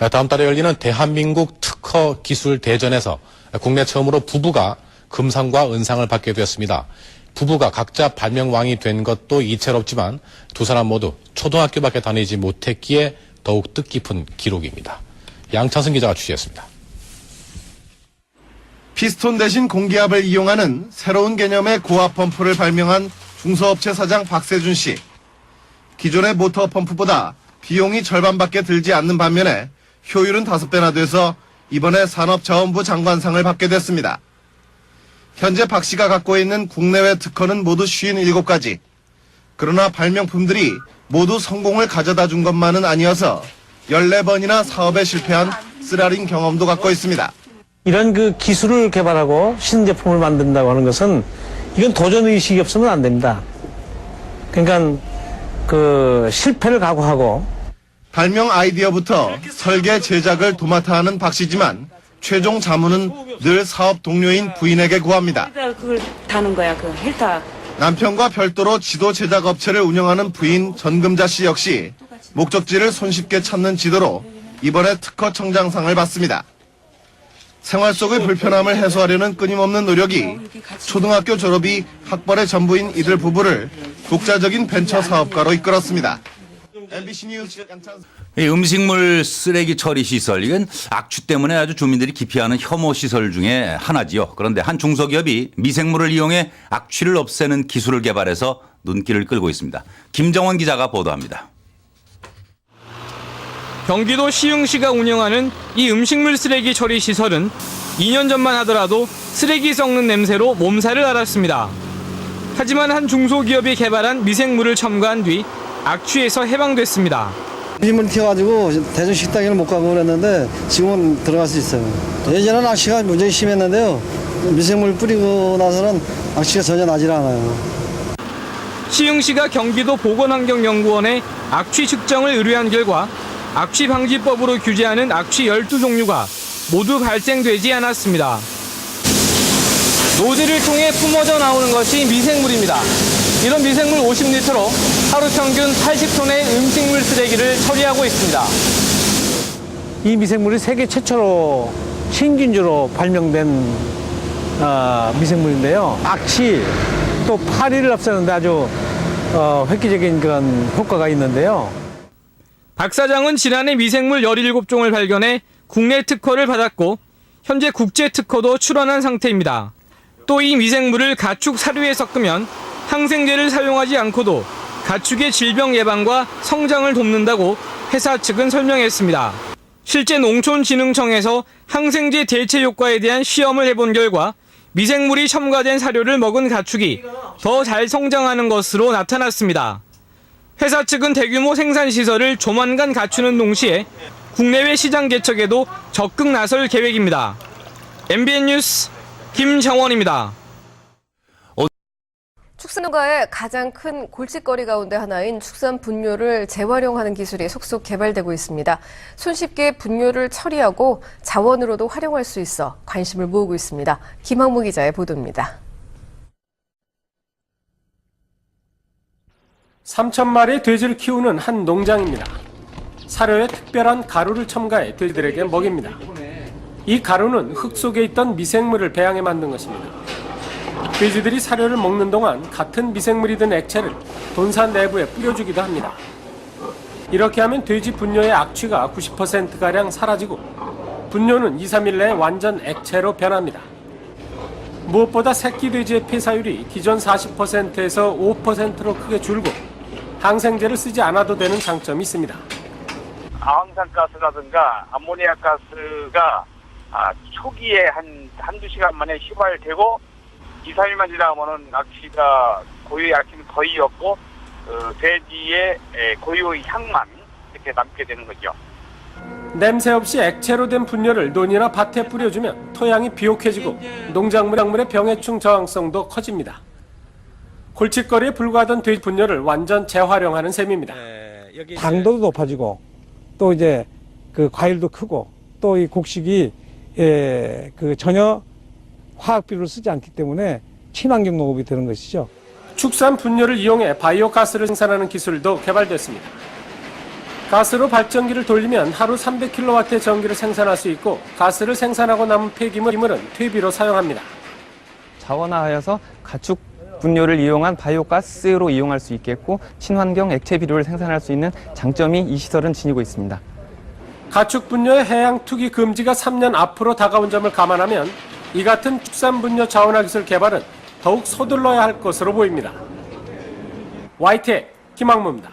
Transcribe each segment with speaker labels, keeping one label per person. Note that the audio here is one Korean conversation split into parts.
Speaker 1: 다음 달에 열리는 대한민국 특허 기술 대전에서 국내 처음으로 부부가 금상과 은상을 받게 되었습니다. 부부가 각자 발명왕이 된 것도 이채롭지만 두 사람 모두 초등학교밖에 다니지 못했기에 더욱 뜻깊은 기록입니다. 양창승 기자가 취재했습니다.
Speaker 2: 피스톤 대신 공기압을 이용하는 새로운 개념의 고압 펌프를 발명한 중소업체 사장 박세준 씨. 기존의 모터 펌프보다 비용이 절반밖에 들지 않는 반면에 효율은 5배나 돼서 이번에 산업자원부 장관상을 받게 됐습니다. 현재 박 씨가 갖고 있는 국내외 특허는 모두 57가지. 그러나 발명품들이 모두 성공을 가져다 준 것만은 아니어서 14번이나 사업에 실패한 쓰라린 경험도 갖고 있습니다.
Speaker 3: 이런 그 기술을 개발하고 신제품을 만든다고 하는 것은 이건 도전의식이 없으면 안 됩니다. 그러니까 그 실패를 각오하고
Speaker 2: 발명 아이디어부터 설계 제작을 도맡아 하는 박 씨지만 최종 자문은 늘 사업 동료인 부인에게 구합니다.
Speaker 4: 그걸 다는 거야, 그 헬타.
Speaker 2: 남편과 별도로 지도 제작 업체를 운영하는 부인 전금자 씨 역시 목적지를 손쉽게 찾는 지도로 이번에 특허 청장상을 받습니다. 생활 속의 불편함을 해소하려는 끊임없는 노력이 초등학교 졸업이 학벌의 전부인 이들 부부를 독자적인 벤처 사업가로 이끌었습니다. MBC 뉴스
Speaker 5: 이 음식물 쓰레기 처리 시설, 이건 악취 때문에 아주 주민들이 기피하는 혐오 시설 중에 하나지요. 그런데 한 중소기업이 미생물을 이용해 악취를 없애는 기술을 개발해서 눈길을 끌고 있습니다. 김정원 기자가 보도합니다.
Speaker 6: 경기도 시흥시가 운영하는 이 음식물 쓰레기 처리 시설은 2년 전만 하더라도 쓰레기 썩는 냄새로 몸살을 앓았습니다. 하지만 한 중소기업이 개발한 미생물을 첨가한 뒤 악취에서 해방됐습니다.
Speaker 7: 미생물 튀어가지고 대중 식당에는 못 가고 그랬는데 지금은 들어갈 수 있어요. 예전에는 악취가 굉장히 심했는데요. 미생물 뿌리고 나서는 악취가 전혀 나질 않아요.
Speaker 6: 시흥시가 경기도 보건환경연구원에 악취 측정을 의뢰한 결과 악취 방지법으로 규제하는 악취 12종류가 모두 발생되지 않았습니다. 노즐을 통해 뿜어져 나오는 것이 미생물입니다. 이런 미생물 50리터로 하루 평균 80톤의 음식물 쓰레기를 처리하고 있습니다.
Speaker 3: 이 미생물이 세계 최초로 신균주로 발명된 미생물인데요. 악취 또 파리를 없애는데 아주 획기적인 그런 효과가 있는데요.
Speaker 6: 박 사장은 지난해 미생물 17종을 발견해 국내 특허를 받았고 현재 국제 특허도 출원한 상태입니다. 또 이 미생물을 가축 사료에 섞으면 항생제를 사용하지 않고도 가축의 질병 예방과 성장을 돕는다고 회사 측은 설명했습니다. 실제 농촌진흥청에서 항생제 대체 효과에 대한 시험을 해본 결과 미생물이 첨가된 사료를 먹은 가축이 더 잘 성장하는 것으로 나타났습니다. 회사 측은 대규모 생산시설을 조만간 갖추는 동시에 국내외 시장 개척에도 적극 나설 계획입니다. MBN 뉴스 김정원입니다.
Speaker 8: 축산농가의 가장 큰 골칫거리 가운데 하나인 축산 분뇨를 재활용하는 기술이 속속 개발되고 있습니다. 손쉽게 분뇨를 처리하고 자원으로도 활용할 수 있어 관심을 모으고 있습니다. 김학무 기자의 보도입니다.
Speaker 9: 3,000마리의 돼지를 키우는 한 농장입니다. 사료에 특별한 가루를 첨가해 돼지들에게 먹입니다. 이 가루는 흙 속에 있던 미생물을 배양해 만든 것입니다. 돼지들이 사료를 먹는 동안 같은 미생물이 든 액체를 돈산 내부에 뿌려주기도 합니다. 이렇게 하면 돼지 분뇨의 악취가 90%가량 사라지고 분뇨는 2-3일 내에 완전 액체로 변합니다. 무엇보다 새끼 돼지의 폐사율이 기존 40%에서 5%로 크게 줄고 항생제를 쓰지 않아도 되는 장점이 있습니다.
Speaker 10: 항산가스라든가 암모니아 가스가 초기에 한두 시간 만에 휘발되고 2-3일만 지나면은 악취가 고유의 악취는 거의 없고 돼지의 고유의 향만 이렇게 남게 되는 거죠.
Speaker 9: 냄새 없이 액체로 된 분뇨를 논이나 밭에 뿌려주면 토양이 비옥해지고 농작물의 병해충 저항성도 커집니다. 골칫거리에 불과하던 돼지 분뇨를 완전 재활용하는 셈입니다.
Speaker 3: 당도도 높아지고 또 이제 그 과일도 크고 또 이 곡식이 그 전혀 화학 비료를 쓰지 않기 때문에 친환경 농업이 되는 것이죠.
Speaker 9: 축산 분뇨를 이용해 바이오가스를 생산하는 기술도 개발됐습니다. 가스로 발전기를 돌리면 하루 300kW의 전기를 생산할 수 있고 가스를 생산하고 남은 폐기물은 퇴비로 사용합니다.
Speaker 11: 자원화하여서 가축 분뇨를 이용한 바이오가스로 이용할 수 있겠고 친환경 액체 비료를 생산할 수 있는 장점이 이 시설은 지니고 있습니다.
Speaker 9: 가축 분뇨의 해양 투기 금지가 3년 앞으로 다가온 점을 감안하면 이 같은 축산 분뇨 자원화 기술 개발은 더욱 서둘러야 할 것으로 보입니다. YTN 김학무입니다.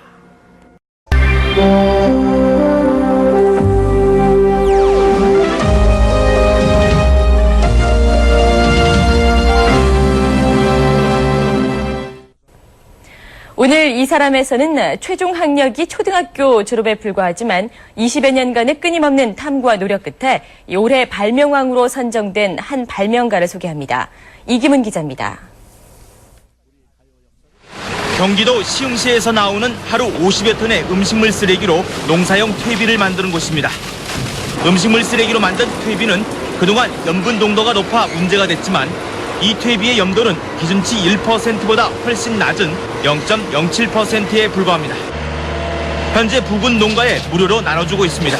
Speaker 12: 오늘 이 사람에서는 최종 학력이 초등학교 졸업에 불과하지만 20여 년간의 끊임없는 탐구와 노력 끝에 올해 발명왕으로 선정된 한 발명가를 소개합니다. 이기문 기자입니다.
Speaker 13: 경기도 시흥시에서 나오는 하루 50여 톤의 음식물 쓰레기로 농사용 퇴비를 만드는 곳입니다. 음식물 쓰레기로 만든 퇴비는 그동안 염분 농도가 높아 문제가 됐지만 이 퇴비의 염도는 기준치 1%보다 훨씬 낮은 0.07%에 불과합니다. 현재 부근 농가에 무료로 나눠주고 있습니다.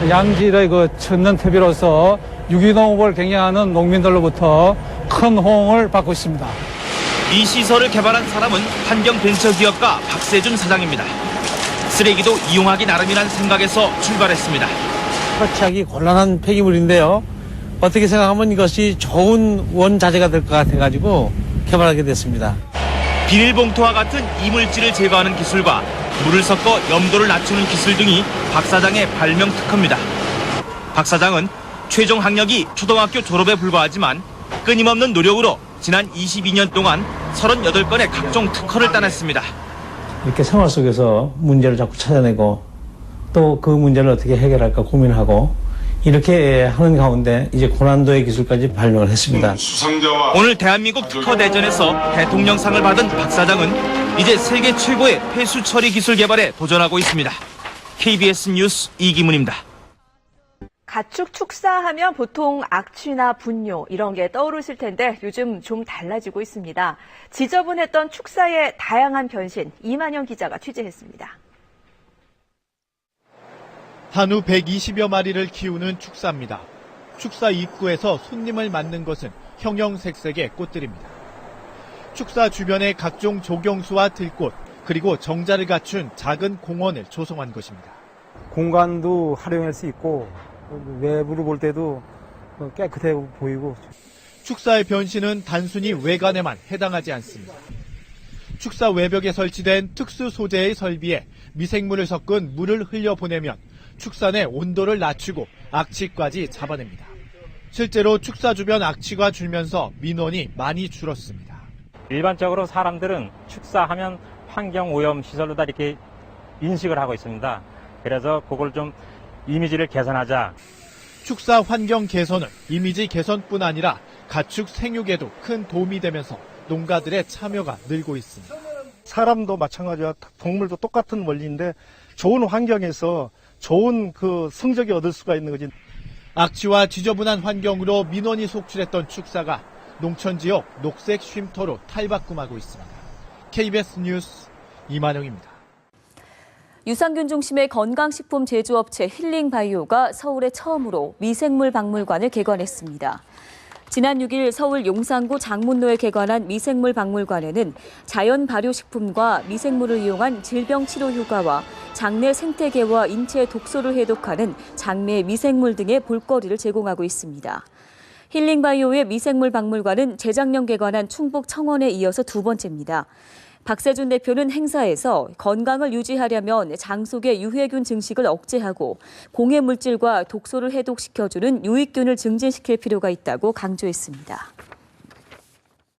Speaker 3: 양질의 그 천연 퇴비로서 유기농업을 경영하는 농민들로부터 큰 호응을 받고 있습니다.
Speaker 13: 이 시설을 개발한 사람은 환경벤처기업가 박세준 사장입니다. 쓰레기도 이용하기 나름이란 생각에서 출발했습니다.
Speaker 14: 처치하기 곤란한 폐기물인데요. 어떻게 생각하면 이것이 좋은 원자재가 될 것 같아가지고 개발하게 됐습니다.
Speaker 13: 비닐봉투와 같은 이물질을 제거하는 기술과 물을 섞어 염도를 낮추는 기술 등이 박 사장의 발명 특허입니다. 박 사장은 최종 학력이 초등학교 졸업에 불과하지만 끊임없는 노력으로 지난 22년 동안 38건의 각종 특허를 따냈습니다.
Speaker 14: 이렇게 생활 속에서 문제를 자꾸 찾아내고 또 그 문제를 어떻게 해결할까 고민하고 이렇게 하는 가운데 이제 고난도의 기술까지 발명을 했습니다.
Speaker 13: 오늘 대한민국 특허 대전에서 대통령상을 받은 박 사장은 이제 세계 최고의 폐수 처리 기술 개발에 도전하고 있습니다. KBS 뉴스 이기문입니다.
Speaker 15: 가축 축사하면 보통 악취나 분뇨 이런 게 떠오르실 텐데 요즘 좀 달라지고 있습니다. 지저분했던 축사의 다양한 변신, 이만영 기자가 취재했습니다.
Speaker 16: 한우 120여 마리를 키우는 축사입니다. 축사 입구에서 손님을 맞는 것은 형형색색의 꽃들입니다. 축사 주변에 각종 조경수와 들꽃, 그리고 정자를 갖춘 작은 공원을 조성한 것입니다.
Speaker 3: 공간도 활용할 수 있고 외부를 볼 때도 깨끗해 보이고.
Speaker 16: 축사의 변신은 단순히 외관에만 해당하지 않습니다. 축사 외벽에 설치된 특수 소재의 설비에 미생물을 섞은 물을 흘려보내면 축사 내 온도를 낮추고 악취까지 잡아냅니다. 실제로 축사 주변 악취가 줄면서 민원이 많이 줄었습니다.
Speaker 17: 일반적으로 사람들은 축사하면 환경오염 시설로다 이렇게 인식을 하고 있습니다. 그래서 그걸 좀 이미지를 개선하자.
Speaker 16: 축사 환경 개선은 이미지 개선뿐 아니라 가축 생육에도 큰 도움이 되면서 농가들의 참여가 늘고 있습니다.
Speaker 18: 사람도 마찬가지와 동물도 똑같은 원리인데 좋은 환경에서 좋은 그 성적이 얻을 수가 있는 거지.
Speaker 16: 악취와 지저분한 환경으로 민원이 속출했던 축사가 농촌지역 녹색 쉼터로 탈바꿈하고 있습니다. KBS 뉴스 이만영입니다.
Speaker 12: 유산균 중심의 건강식품 제조업체 힐링바이오가 서울에 처음으로 미생물 박물관을 개관했습니다. 지난 6일 서울 용산구 장문로에 개관한 미생물 박물관에는 자연 발효식품과 미생물을 이용한 질병 치료 효과와 장내 생태계와 인체 독소를 해독하는 장내 미생물 등의 볼거리를 제공하고 있습니다. 힐링바이오의 미생물 박물관은 재작년 개관한 충북 청원에 이어서 두 번째입니다. 박세준 대표는 행사에서 건강을 유지하려면 장 속의 유해균 증식을 억제하고 공해 물질과 독소를 해독시켜주는 유익균을 증진시킬 필요가 있다고 강조했습니다.